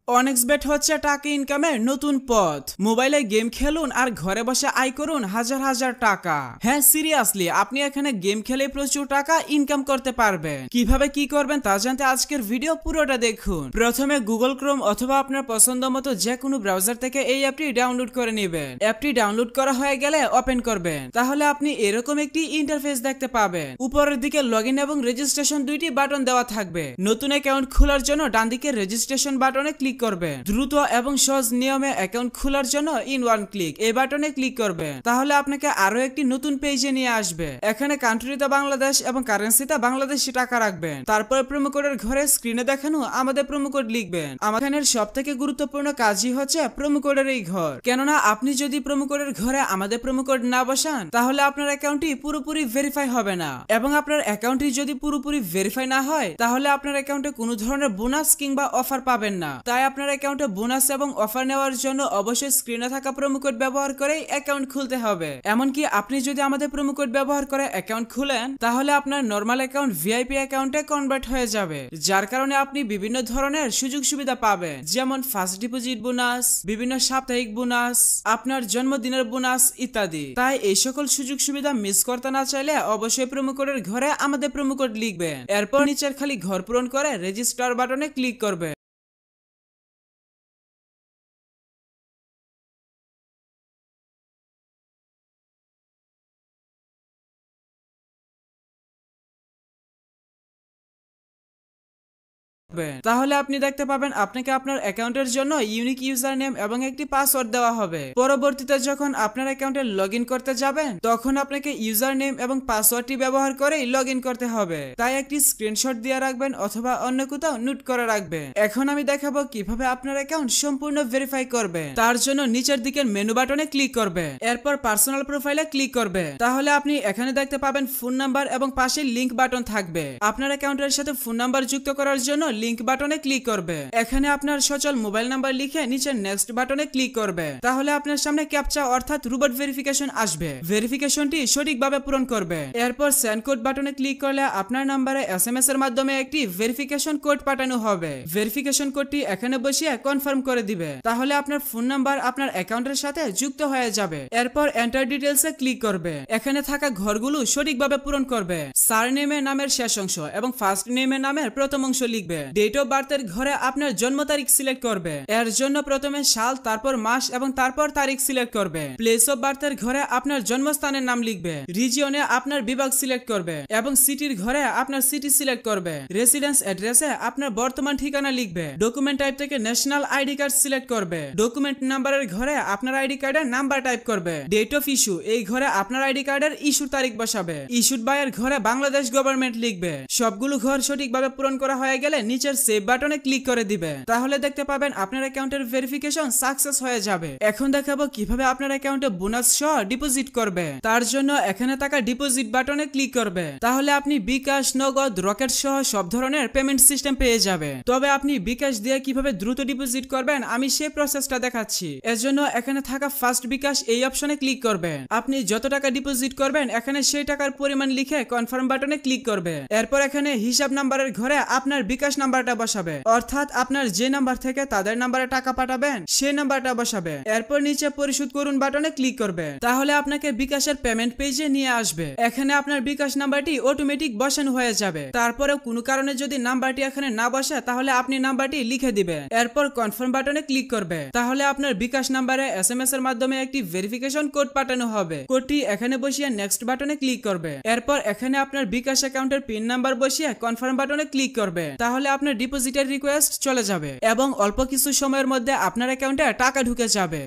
অনেক্সবেট হচ্ছে টাকা ইনকামের নতুন পথ। মোবাইলে গেম খেলুন আর ঘরে বসে আয় করুন হাজার হাজার টাকা। হ্যাঁ, সিরিয়াসলি, আপনি এখানে গেম খেলে প্রচুর টাকা ইনকাম করতে পারবেন। কিভাবে কি করবেন তা জানতে আজকের ভিডিও পুরোটা দেখুন। প্রথমে গুগল ক্রোম অথবা আপনার পছন্দ মতো যে কোনো ব্রাউজার থেকে এই অ্যাপটি ডাউনলোড করে নেবেন। অ্যাপটি ডাউনলোড করা হয়ে গেলে ওপেন করবেন। তাহলে আপনি এরকম একটি ইন্টারফেস দেখতে পাবেন। উপরের দিকে লগইন এবং রেজিস্ট্রেশন দুইটি বাটন দেওয়া থাকবে। নতুন অ্যাকাউন্ট খোলার জন্য ডান দিকে রেজিস্ট্রেশন বাটনে ক্লিক করবেন। দ্রুত এবং সহজ নিয়মে অ্যাকাউন্ট খোলার জন্য ইন ওয়ান ক্লিক এই বাটনে ক্লিক করবেন। তাহলে আপনাকে আরো একটি নতুন পেজে নিয়ে আসবে। এখানে কান্ট্রিতে বাংলাদেশ এবং কারেন্সিতে বাংলাদেশি টাকা রাখবেন। তারপর প্রোমো কোডের ঘরে স্ক্রিনে দেখানো আমাদের প্রোমো কোড লিখবেন। আমাদের সবথেকে গুরুত্বপূর্ণ কাজই হচ্ছে প্রোমো কোডের এই ঘর। কেননা আপনি যদি প্রোমো কোডের ঘরে আমাদের প্রোমো কোড না বসান তাহলে আপনার অ্যাকাউন্টটি পুরোপুরি ভেরিফাই হবে না, এবং আপনার অ্যাকাউন্টটি যদি পুরোপুরি ভেরিফাই না হয় তাহলে আপনার অ্যাকাউন্টে কোনো ধরনের বোনাস কিংবা অফার পাবেন না। তাই আপনার অ্যাকাউন্টে বোনাস এবং অফার নেওয়ার জন্য অবশ্যই স্ক্রিনে থাকা প্রোমো কোড ব্যবহার করে অ্যাকাউন্ট খুলতে হবে। এমনকি আপনি যদি আমাদের প্রোমো কোড ব্যবহার করে অ্যাকাউন্ট খুলেন তাহলে আপনার নরমাল অ্যাকাউন্ট ভিআইপি অ্যাকাউন্টে কনভার্ট হয়ে যাবে, যার কারণে আপনি বিভিন্ন ধরনের সুযোগ সুবিধা পাবেন, যেমন ফার্স্ট ডিপোজিট বোনাস, বিভিন্ন সাপ্তাহিক বোনাস, আপনার জন্মদিনের বোনাস ইত্যাদি। তাই এই সকল সুযোগ সুবিধা মিস করতে না চাইলে অবশ্যই প্রোমো কোডের ঘরে আমাদের প্রোমো কোড লিখবেন। এরপর নিচের খালি ঘর পূরণ করে রেজিস্টার বাটনে ক্লিক করবেন। তাহলে আপনি দেখতে পাবেন আপনাকে আপনার অ্যাকাউন্টের জন্য ইউনিক ইউজার নেম এবং একটি পাসওয়ার্ড দেওয়া হবে। পরবর্তীতে যখন আপনার অ্যাকাউন্টে লগইন করতে যাবেন তখন আপনাকে ইউজার নেম এবং পাসওয়ার্ডটি ব্যবহার করেই লগইন করতে হবে। তাই একটি স্ক্রিনশট দিয়ে রাখবেন অথবা অন্য কোথাও নোট করে রাখবেন। এখন আমি দেখাবো কিভাবে আপনার অ্যাকাউন্ট সম্পূর্ণ ভেরিফাই করবেন। তার জন্য নিচের দিকের মেনু বাটনে ক্লিক করবে, এরপর পার্সোনাল প্রোফাইলে ক্লিক করবে। তাহলে আপনি এখানে দেখতে পাবেন ফোন নাম্বার এবং পাশে লিংক বাটন থাকবে। আপনার অ্যাকাউন্টের সাথে ফোন নাম্বার যুক্ত করার জন্য লিংক বাটনে ক্লিক করবে। এখানে আপনার সচল মোবাইল নাম্বার লিখে নিচে নেক্সট বাটনে ক্লিক করবে। তাহলে আপনার সামনে ক্যাপচা অর্থাৎ রোবট ভেরিফিকেশন আসবে। ভেরিফিকেশনটি সঠিকভাবে পূরণ করবে। এরপর সেন্ড কোড বাটনে ক্লিক করলে আপনার নাম্বারে এসএমএস এর মাধ্যমে একটি ভেরিফিকেশন কোড পাঠানো হবে। ভেরিফিকেশন কোডটি এখানে বসিয়ে কনফার্ম করে দিবে। তাহলে আপনার ফোন নাম্বার আপনার অ্যাকাউন্টের সাথে যুক্ত হয়ে যাবে। এরপর এন্টার ডিটেইলসে ক্লিক করবে। এখানে থাকা ঘরগুলো সঠিকভাবে পূরণ করবে। সারনেমে নামের শেষ অংশ এবং ফার্স্ট নেমে নামের প্রথম অংশ লিখবে। ডেট অফ বার্থের ঘরে আপনার জন্ম তারিখ সিলেক্ট করবে। এর জন্য প্রথমে সাল, তারপর মাস এবং তারপর তারিখ সিলেক্ট করবে। প্লেস অফ বার্থের ঘরে আপনার জন্মস্থানের নাম লিখবে। রিজিয়নে আপনার বিভাগ সিলেক্ট করবে এবং সিটির ঘরে আপনার সিটি সিলেক্ট করবে। রেসিডেন্স অ্যাড্রেসে আপনার বর্তমান ঠিকানা লিখবে। ডকুমেন্ট টাইপ থেকে ন্যাশনাল আইডি কার্ড সিলেক্ট করবে। ডকুমেন্ট নাম্বারের ঘরে আপনার আইডি কার্ডের নাম্বার টাইপ করবে। ডেট অফ ইস্যু এই ঘরে আপনার আইডি কার্ডের ইস্যুর তারিখ বসাবে। ইস্যুড বাই এর ঘরে বাংলাদেশ গভর্নমেন্ট লিখবে। সবগুলো ঘর সঠিকভাবে পূরণ করা হয়ে গেলে নিচের সেভ বাটনে ক্লিক করে দিবে। তাহলে দেখতে পাবেন আপনার অ্যাকাউন্টের ভেরিফিকেশন সাকসেস হয়ে যাবে। এখন দেখাবো কিভাবে আপনার অ্যাকাউন্টে বোনাস সহ ডিপোজিট করবে। তার জন্য এখানে থাকা ডিপোজিট বাটনে ক্লিক করবে। তাহলে আপনি বিকাশ, নগদ, রকেট সহ সব ধরনের পেমেন্ট সিস্টেম পেয়ে যাবে। তবে আপনি বিকাশ দিয়ে কিভাবে দ্রুত ডিপোজিট করবেন আমি সেই প্রসেসটা দেখাচ্ছি। এর জন্য এখানে থাকা ফার্স্ট বিকাশ এই অপশনে ক্লিক করবেন। আপনি যত টাকা ডিপোজিট করবেন এখানে সেই টাকার পরিমাণ লিখে কনফার্ম বাটনে ক্লিক করবে। এরপর এখানে হিসাব নাম্বারের ঘরে আপনার বিকাশ নাম্বারটা বসাবে, অর্থাৎ আপনার যে নাম্বার থেকে তাদের নাম্বারে টাকা পাঠাবেন সেই নাম্বারটা বসাবে। এরপর নিচে পরিশোধ করুন বাটনে ক্লিক করবে। তাহলে আপনাকে বিকাশের পেমেন্ট পেজে নিয়ে আসবে। এখানে আপনার বিকাশ নাম্বারটি অটোমেটিক বসানো হয়ে যাবে। তারপরেও কোনো কারণে যদি নাম্বারটি এখানে না বসে তাহলে আপনি নাম্বারটি লিখে দিবেন। এরপর কনফার্ম বাটনে ক্লিক করবে। তাহলে আপনার বিকাশ নাম্বারে এসএমএস এর মাধ্যমে একটি ভেরিফিকেশন কোড পাঠানো হবে। কোডটি এখানে বসিয়ে নেক্সট বাটনে ক্লিক করবে। এরপর এখানে আপনার বিকাশ অ্যাকাউন্টের পিন নাম্বার বসিয়ে কনফার্ম বাটনে ক্লিক করবে। তাহলে আপনার ডিপোজিটের রিকোয়েস্ট চলে যাবে এবং অল্প কিছু সময়ের মধ্যে আপনার অ্যাকাউন্টে টাকা ঢুকে যাবে।